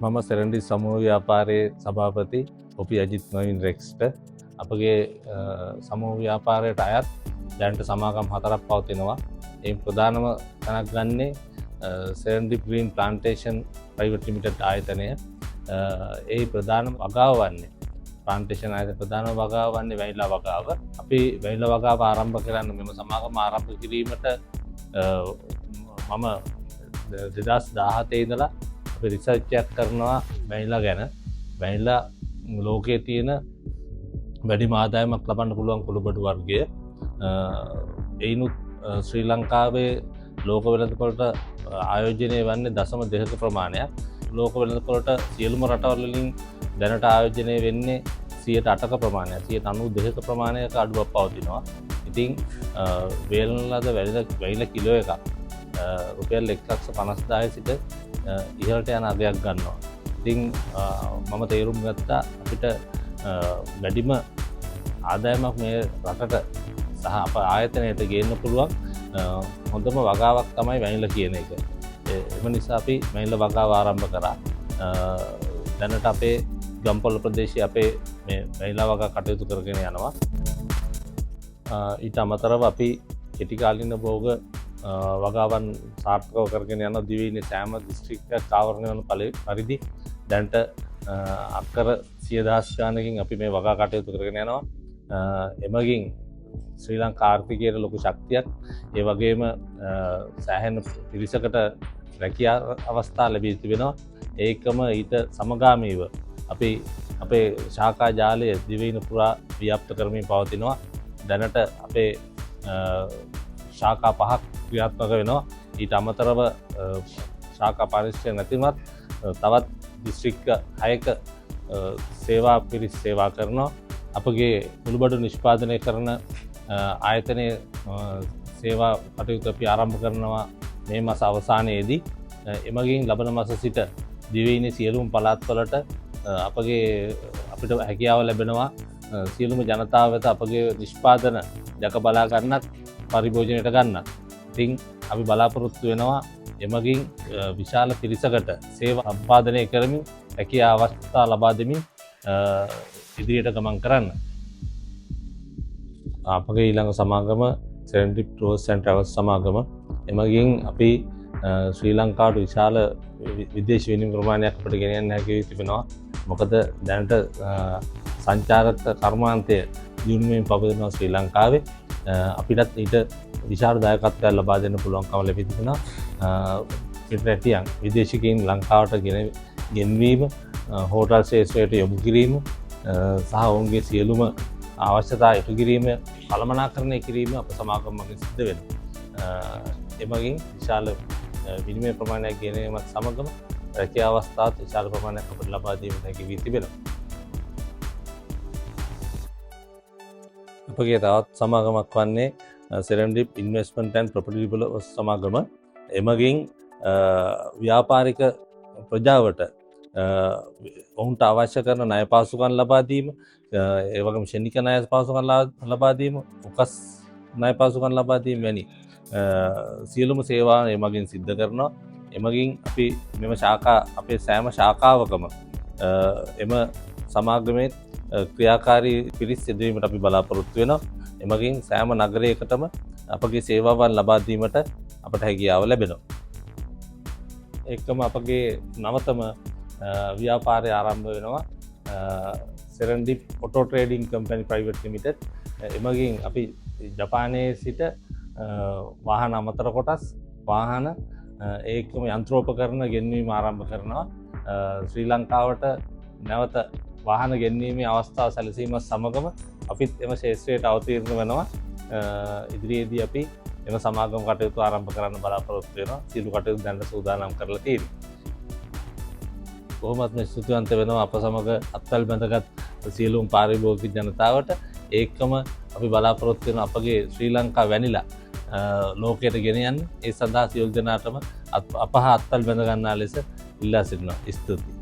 මම සෙරන්ඩි සමූහ ව්‍යාපාරයේ සභාපති ඔපි අජිත් නවීන් රෙක්ස්ට අපගේ සමූහ ව්‍යාපාරයට අයත් දැනට සමාගම් 4ක් පවතිනවා. ඒ ප්‍රධානම තැනක් ගන්නේ සෙරන්ඩි ග්‍රීන් ප්ලාන්ටේෂන් ප්‍රයිවට් ලිමිටඩ් ආයතනය. ඒ ප්‍රධාන වගාව වන්නේ ප්ලාන්ටේෂන් ආයතන ප්‍රධාන වගාව වන්නේ වැනිලා වගාව. අපි වැනිලා වගාව ආරම්භ කරන්න මෙම සමාගම ආරම්භ කිරීමට මම 2017 ඉඳලා අපි රිසර්ච් එකක් කරනවා වැනිලා ගැන. වැනිලා ලෝකයේ තියෙන වැඩිම ආදායමක් ලබන්න පුළුවන් කුළුබඩු වර්ගය. එයිනුත් ශ්‍රී ලංකාවේ ලෝක වෙළඳපොළට ආයෝජනය වන්නේ 0.2 ප්‍රමාණයක්. ලෝක වෙළඳපොළට සියලුම රටවල් වලින් දැනට ආයෝජනය වෙන්නේ 8% ප්‍රමාණයක්. 92% ප්‍රමාණයක අඩුවක් පවතිනවා. ඉතින් වේලන ලද වැනිලා කිලෝ එකක් රුපියල් 1,50,000 සිට ඉහළට යන අගයක් ගන්නවා. ඉතින් මම තේරුම් ගත්තා අපිට වැඩිම ආදායමක් මේ රටට සහ අප ආයතනයට ගේන්න පුළුවන් හොඳම වගාවක් තමයි වැනිලා කියන එක. එම නිසා අපි වැනිලා වගාව ආරම්භ කරා. දැනට අපේ ගම්පොළ ප්‍රදේශයේ අපේ මේ වැනිලා වගා කටයුතු කරගෙන යනවා. ඊට අමතරව අපි කෙටි කාලින භෝග වගාවන් සාර්ථකව කරගෙන යන දිවයිනේ සෑම දිස්ත්‍රික්කයක් ආවරණය වන පරිදි දැනට අක්කර 100,000 ගණනකින් අපි මේ වගා කටයුතු කරගෙන යනවා. එමගින් ශ්‍රී ලංකා ආර්ථිකයට ලොකු ශක්තියක්, ඒ වගේම සෑහෙන පිරිසකට රැකියා අවස්ථා ලැබී තිබෙනවා. ඒකම ඊට සමගාමීව අපි අපේ ශාඛා ජාලය දිවයින පුරා ව්‍යාප්ත කරමින් පවතිනවා. දැනට අපේ ශාඛා 5ක් ක්‍රියාත්මක වෙනවා. ඊට අමතරව ශාඛා පරිශ්‍රය නැතිවත් තවත් දිස්ත්‍රික්ක 6ක සේවා පිරිස් සේවා කරනවා. අපගේ කුළුබඩු නිෂ්පාදනය කරන ආයතනයේ සේවා කටයුතු අපි ආරම්භ කරනවා මේ මාස අවසානයේදී. එමගින් ලබන මාස සිට දිවයිනේ සියලුම පළාත්වලට අපිට හැකියාව ලැබෙනවා සියලුම ජනතාව වෙත අපගේ නිෂ්පාදන දැක බලා ගන්නත් පරිභෝජනයට ගන්නත්. ඉතින් අපි බලාපොරොත්තු වෙනවා එමගින් විශාල පිරිසකට සේවා සම්පාදනය කරමින් හැකියා අවස්ථා ලබා දෙමින් ඉදිරියට ගමන් කරන්න. අපගේ ඊළඟ සමාගම සෙරන්ඩි ටූර්ස් ඇන්ඩ් ට්‍රැවල්ස් සමාගම. එමගින් අපි ශ්‍රී ලංකාවට විශාල විදේශ විනිමය ප්‍රමාණයක් අපිට ගෙනියන්න හැකි තිබෙනවා. මොකද දැනට සංචාරක කර්මාන්තය දියුණුවෙන් පවතිනවා ශ්‍රී ලංකාවේ. අපිටත් ඊට විශාල දායකත්වයක් ලබා දෙන්න පුළුවන්කම ලැබී තිබෙනවා. පිටරටියන් විදේශිකයින් ලංකාවට ගෙන්වීම, හෝටල් ශේෂ්ත්‍රයට යොමු කිරීම සහ ඔවුන්ගේ සියලුම අවශ්‍යතා ඉටු කිරීම කළමනාකරණය කිරීම අප සමාගම මගින් සිද්ධ වෙනවා. එමගින් විශාල විනිමය ප්‍රමාණයක් ගෙනීමත් සමගම රැකියා අවස්ථාත් විශාල ප්‍රමාණයක් අපට ලබා දීමට හැකි වී තිබෙනවා. අපගේ තවත් සමාගමක් වන්නේ සෙරන්ඩි ඉන්වෙස්ට්මන්ට් ඇන්ඩ් ප්‍රොපර්ටි ඩෙවලොපර්ස් සමාගම. එමගින් ව්‍යාපාරික ප්‍රජාවට ඔවුන්ට අවශ්‍ය කරන ණය පාසුකම් ලබා දීම, ඒ වගේම ශනික ණය පාසුකම් ලබා දීම, උකස් ණය පාසුකම් ලබා දීම වැනි සියලුම සේවා එමගින් සිද්ධ කරනවා. එමගින් අපි මෙම ශාඛා අපේ සෑම ශාඛාවකම එම සමාගමේ ක්‍රියාකාරී පිරිස් යෙදවීමට අපි බලාපොරොත්තු වෙනවා. එමගින් සෑම නගරයකටම අපගේ සේවාවන් ලබා දීමට අපට හැකියාව ලැබෙනවා. ඒකම අපගේ නවතම ව්‍යාපාරය ආරම්භ වෙනවා Serendi auto trading company private limited. එමගින් අපි ජපානයේ සිට වාහන අමතර කොටස්, වාහන ඒකම යන්ත්‍රෝපකරණ ගෙන්වීම ආරම්භ කරනවා. ශ්‍රී ලංකාවට නැවත වාහන ගෙන්වීමේ අවස්ථාව සැලසීමත් සමගම අපිත් එම ශේෂ්ත්‍රයට අවතීර්ණ වෙනවා. ඉදිරියේදී අපි එම සමාගම කටයුතු ආරම්භ කරන්න බලාපොරොත්තු වෙනවා. සියලු කටයුතු දැන් සූදානම් කරලා තියෙනවා. කොහොමත්ම ස්තුතිවන්ත වෙනවා අප සමග අත්වැල් බැඳගත් සියලුම පාරිභෝගික ජනතාවට. ඒකම අපි බලාපොරොත්තු වෙන අපගේ ශ්‍රී ලංකා වැනිලා ලෝකයට ගෙන යන්න. ඒ සඳහා සියලු දෙනාටම අප හා අත්වැල් බැඳ ගන්නා ලෙස ඉල්ලා සිටිනවා. ස්තුතියි.